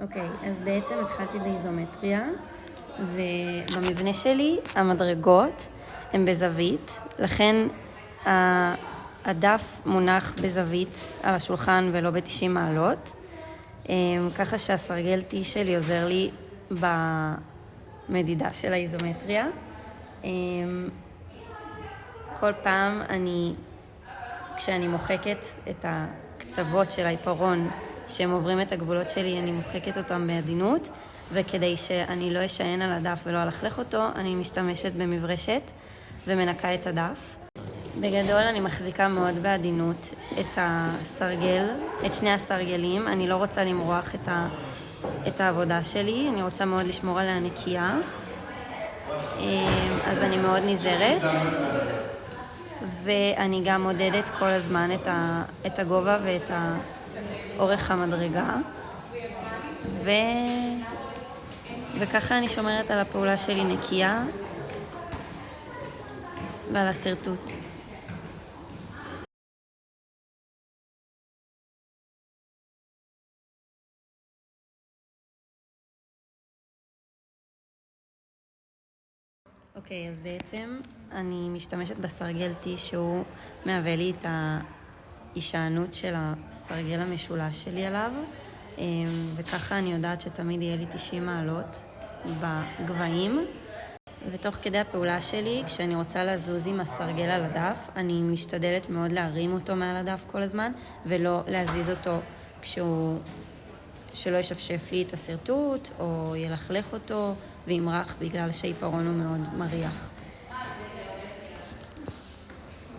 אוקיי, אז בעצם התחלתי באיזומטריה, ובמבנה שלי המדרגות הן בזווית, לכן הדף מונח בזווית על השולחן ולא ב-90 מעלות, ככה שהסרגל T שלי עוזר לי במדידה של האיזומטריה. כל פעם כשאני מוחקת את הקצוות של העיפרון שהם עוברים את הגבולות שלי, אני מוחקת אותם בעדינות, וכדי שאני לא אשען על הדף ולא אלכלך אותו, אני משתמשת במברשת ומנקה את הדף. בגדול אני מחזיקה מאוד בעדינות את שני הסרגלים. אני לא רוצה למרוח את העבודה שלי, אני רוצה מאוד לשמור עליה נקייה. אז אני מאוד נזהרת, ואני גם מודדת כל הזמן את הגובה ואת אורך המדרגה, וככה אני שומרת על הפעולה שלי נקייה ועל הסרטוט. אוקיי, אז בעצם אני משתמשת בסרגל T שהוא מהווה לי את ההישענות של הסרגל המשולש שלי עליו, וככה אני יודעת שתמיד יהיה לי 90 מעלות בגבהים. ותוך כדי הפעולה שלי, כשאני רוצה לזוז עם הסרגל על הדף, אני משתדלת מאוד להרים אותו מעל הדף כל הזמן, ולא להזיז אותו שלא ישפשף לי את הסרטוט, או ילכלך אותו וימרח, בגלל שהעיפרון הוא מאוד מריח.